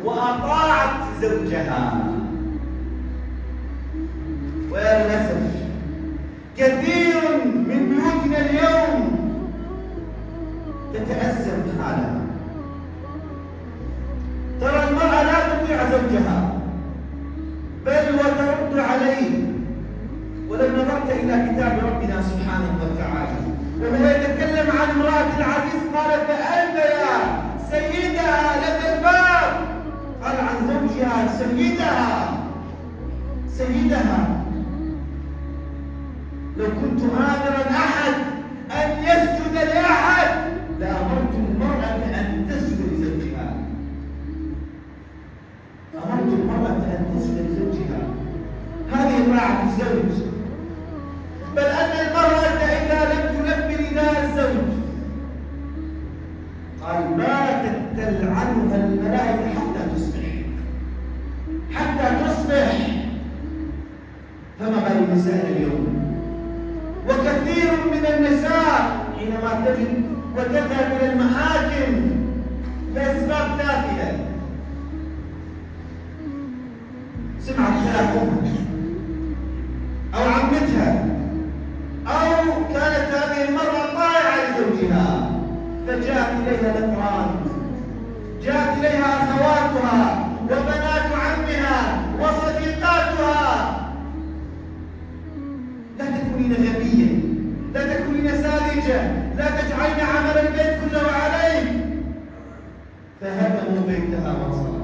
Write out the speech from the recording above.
وأطاعت زوجها. ويا للأسف كثير من بيوتنا اليوم تتأزم حالها. ترى المرأة لا تطيع زوجها بل وترد عليه. ولو نظرت إلى كتاب ربنا سبحانه وتعالى وهو يتكلم عن امرأة العزيز قال: فأنت يا سيدها لدى الباب. قال عن زوجها سيدها. لو كنت آمرا أحد أن يسجد لأحد لأمرت المرأة أن تسجد لزوجها. هذه طاعة الزوج. بل أن المرأة إذا لم تلبي نداء الزوج قال: باتت تلعنها الملائكة حتى تصبح. فما بال النساء اليوم؟ وكثير من النساء حينما تجد وتذهب إلى المحاكم لأسباب تافهة، سمعت كلام أمها أو عمتها، أو كانت هذه المرأة طائعة لزوجها فجاءت إليها الأقران، جاءت إليها أخواتها وبنات عمها وصديقاتها. لا تكونين غبية، لا تكونين ساذجة، لا تجعلين عمل البيت كله عليك. فهدموا بيتها وصلوا.